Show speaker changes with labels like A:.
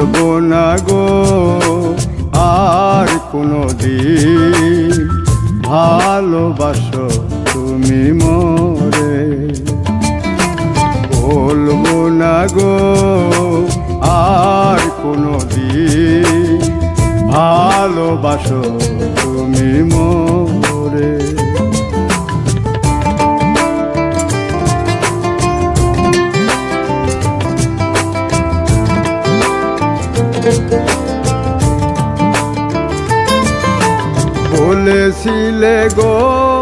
A: বলবো না গো আর কোনো দিন ভালোবাসো তুমি মোরে। বলবো না গো আর কোনো দিন ভালোবাসো তুমি মোরে। বলেছিলে গো